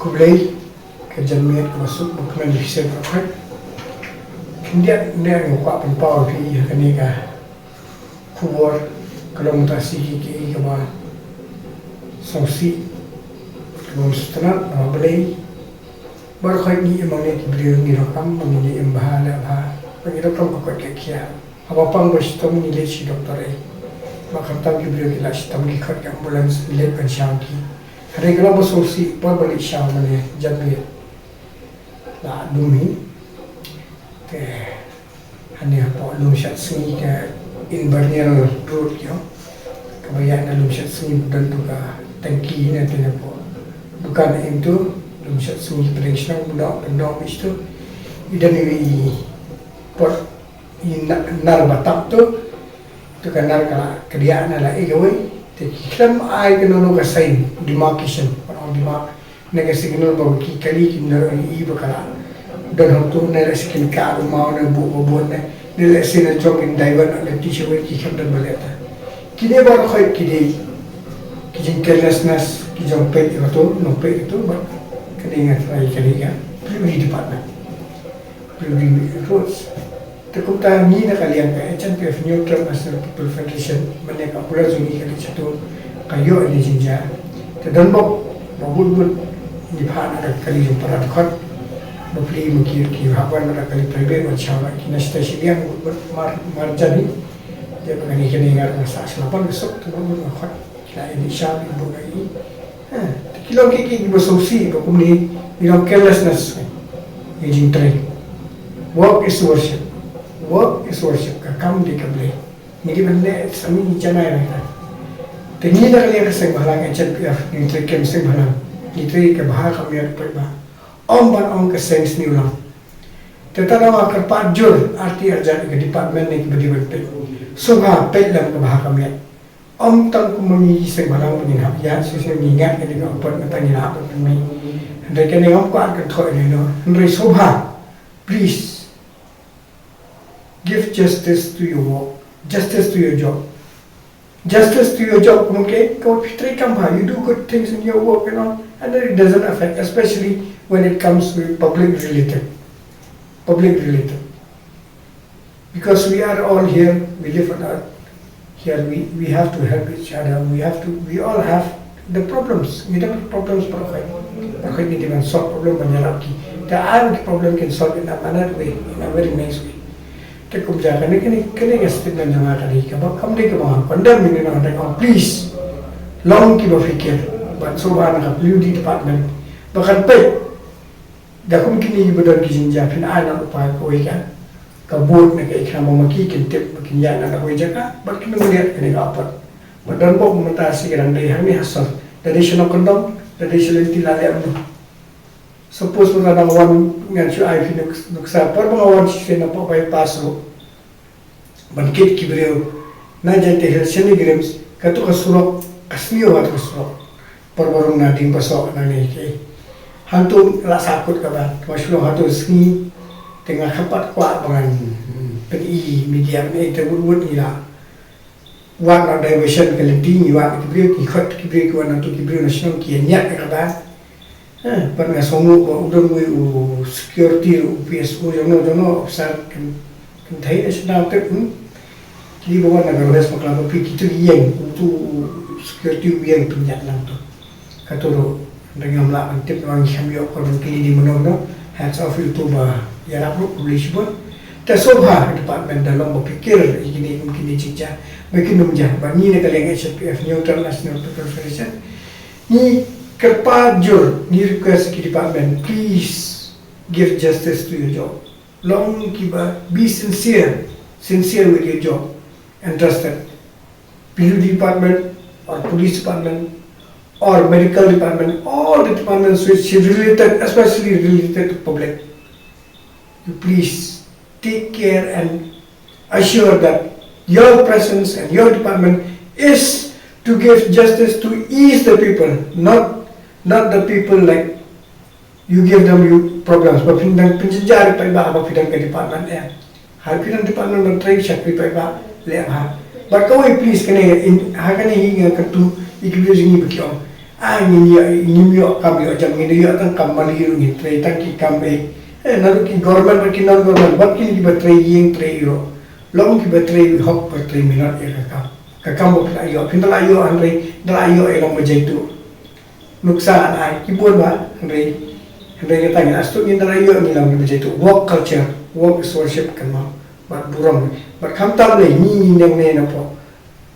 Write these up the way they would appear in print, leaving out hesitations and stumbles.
kublai kejanmiat masuk bukan bisa berapa dia ngukak penpau pi kini ka Khubor kalau mutasi ki kaba songsi kalau setelah beli baru kali ni emang ni beliau ni rakam menjadi embahala bah bagi rakam kau kia apa pang berstom ni le si doktor maka tahu beliau kita sistem ki kat ambulans le kan syangki hari kalau bersongsi per balik syang mana jangan lah dumi hanya apa lum syat sungi ke invernal road yo kebayaan lum syat sungi dan juga tangki nanti apa bukan itu lum syat sungi peringsan benda itu idan ini pot nar batak tu kan nar kala kediaan ala egoy tekram ai kenono kasain demarcation orang demark negasi kenono bagi kali kena ibu kala dan untuk negasi kena mau nak buat nilai sini jokin diver ada t-shirt ki kamdan baleta kini baru kau kini kijing carelessness kijang pet itu Nongpang itu kena ingat lagi kali kan priority department priority rules Tekuk tahan ni nak kalian ke Hnpf Neutral National People Federation mana kat Pulau Sungai kali satu kayu ini jinja. Dan bobut di bahan ada kali jumpa rakyat, beli mungkin hawan ada kali pribadi macam kina stasi yang marjani dia mengenai kini ingat masa selapan besok tu bobut rakyat kira ini syam ibu lagi. Kilo kiki bersolusi bakum ni bilang carelessness aging train. Work is worship. Work is worship. Kakam di kabel. Ini benda sami janai lah. Tengah dah kalian keseng bahalang Hnpf ni terkem seng bahalang. Ini ke bahar kami ada perba. Ban keseng Shillong. Tetapi awak kerpat jur arti arjan ke department ni berdiri. Sungai pelam ke bahar kami. Tang kumuni seng bahalang punya habiat. Saya ingat ke dengan apa tanya apa kami. Hendak kena kuat ke thoi ni no. Hendak sobha. Please. Give justice to your work, justice to your job. Justice to your job, okay? Kau fitri kampah, you do good things in your work and all, and then it doesn't affect, especially when it comes with public related. Because we are all here, we live on earth. Here we have to help each other. We all have the problems. We don't have problems for okay, we can solve problem when the other problem can solve in another way, in a very nice way. Tekuk jaga ni kini statement jangan tadi. Kabak kami ke bawah condemn ini nak tengok please long kita fikir. Buat sobat nak Thliew di department. Bahkan pek. Dah kum kini berdoa kisah japin anak upaya kau ikan. Kabut nak ikan mau maki kentip makin ya nak kau jaga. Bahkan melihat kini apa. Badan pok mentasi kerana dia ni hasil. Dari sana kondom, dari sana tilalai amno. Suppose mo na wan ngan siya ay nuksa par mga wan siya na pa paso bankit kibreo na dyan te helsini grams kato kasulok kasniyo at kasulok par barong nating paso na nike hantung lasakot ka ba masulo hantung ski tengah kapat kwa bangan peni media ni te wud nila wan na diversion kalinting wan kibreo kibreo ko na to kibreo na Shillong kianya ka ba Pernah songo ko udon mo security PSO jono officer kan thai national tek kili bawa nagares maklaro pi kitu yang untuk security yang tunjat lang to katoro dengan la antip orang kami ko kili di mono hands off itu ba ya rapro publish bon ta sobha department dalam berpikir ini mungkin dicinca mungkin menjah bani ne kalian Hnpf Neutral National People Federation ni Kerpajur ni request ke department, please give justice to your job. Long kiba, be sincere with your job and trusted. Thliew department or police department or medical department, all the departments which is related, especially related to public. You please take care and assure that your presence and your department is to give justice to ease the people, not the people like you give them problems. But pindang penjara pa iba apa pindang ke department ya. Hal pindang department ng trade secretary pa iba le ha. But kau please kena hingga kertu ikut ni begitu. ini kami jam ini tang kambali ni tray tang ki kambe naru ki government ki non government bat ki batray ying tray euro long ki batray hok batray minat ya kakam bok ayo kindal ayo andre dal ayo e long bajaitu nuksan ai ki bon ba andre andre ka tang astu ni dal ayo ni long bajaitu work culture work is worship kan ma bat buram bat kham tam le ni neng ne na po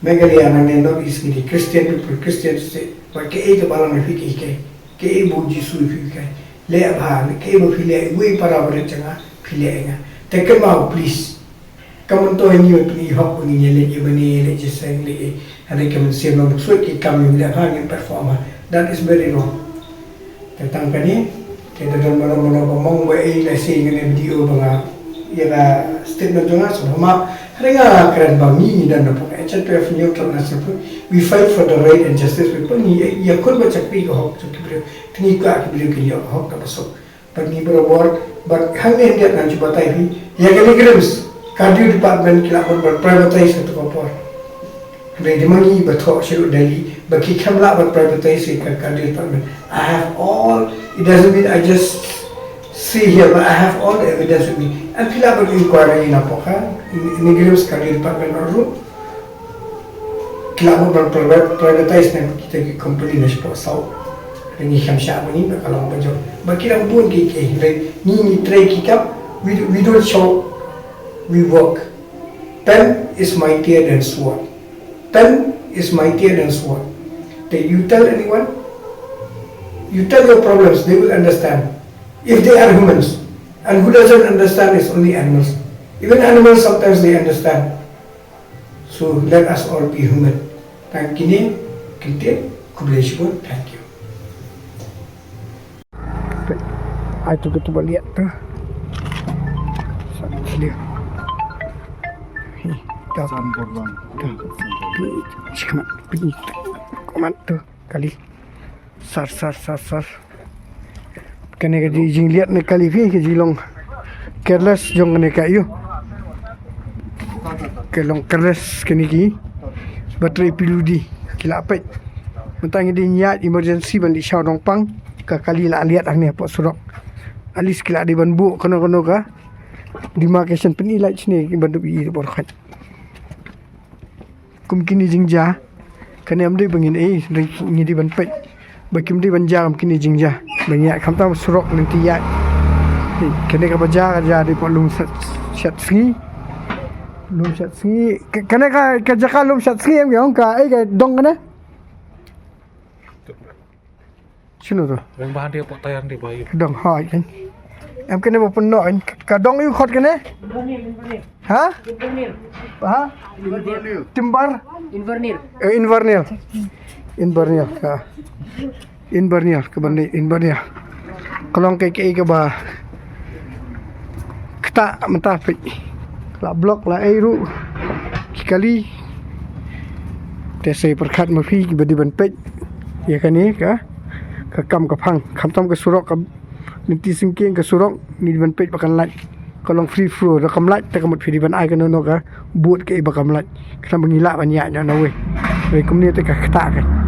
Meghalaya nang ne no is ni Christian people Christian state but ke e balang fi ke e bo jisu fi ke le abha ke e bo fi le we para bare changa fi le nga te ke ma please kamun to ni ni hok ni le ni bani le jisang le ane kamun sem no so ki kam ni le ha ni performa that is very wrong te tang kani ke de don mano mong we e le se ni video banga ya statement jonga so ma Ringa keren bangi dan napok Hnpf neutral national we fight for the right and justice people ni ya kun baca pi hok tu kibir tini ka kibir ke ya hok ta pasok but ni berwar but hang ne dia nan cuba tai ya kali crimes cardio department kila ber privatize tu kopor re dimangi batho shiru Delhi baki khamla ber privatize ka cardio department I have all it doesn't mean I just see here but I have all the evidence with me and kila ber inquiry na poka Negerius cardio department or kila ber privatize na kita ki company na sipo sau ringi khamsha mani ba kalau bajo bakira bun ki ni tray ki kap we don't show we work pen is mightier than sword pen is mightier than sword you tell anyone you tell your problems they will understand if they are humans and who doesn't understand is only animals even animals sometimes they understand so let us all be human thank you Khuborjylla thank you I took it to Liat Thliew Komat tu kali sar kene ke jing liat ne kali fi ke Shillong careless jong ne ka yu ke long careless kene ki baterai piludi kila pet mentang di Liat emergency ban di Shao Nongpang ka kali la liat ang ne po surok alis kila di ban bu kono ka demarcation penilai sini ban du bi bor khat kum kini jingja kene amde bangin ni di ban pet bakim di ban jam kini jingja banyak khamta surok nanti ya kene ka baja di polum sat sni lum sat sni kene ka jaka lum sat sni em yong ka ai ka dong kana sino to rang bahan dia pot tayang di bayu dong ha kan em kene bo penno ka dong yu khot kene ha timbar invernil ka invernil ke bande invernil kolong ke ba kta mentapi la blok la airu kali tesai perkhat mafi badi ban pet ya kani ka kam ka phang khamtam ka surok ka ninti singking ka surok ni ban pet bakan lat kolong free flow ra kam lat ta kamut phiri ban ai ka no ka buat ke ba kam lat kram ngila ban ya na we kumni te ka kta ka